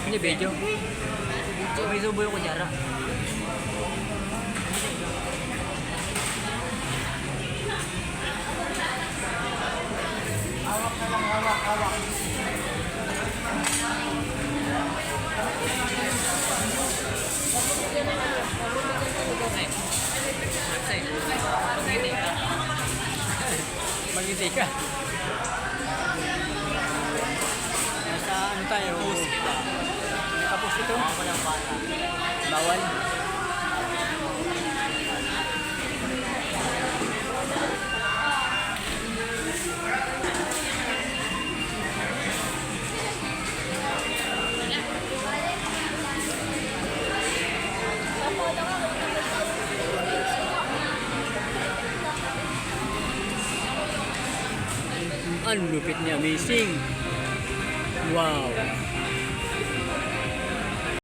Hindi, video. May subo yung kunyara. Hawak na lang, hawak, hawak. Mag-intay ka. Nasa ano tayo? Tapos ito? Bawal. Ang lupit niya, amazing. Wow.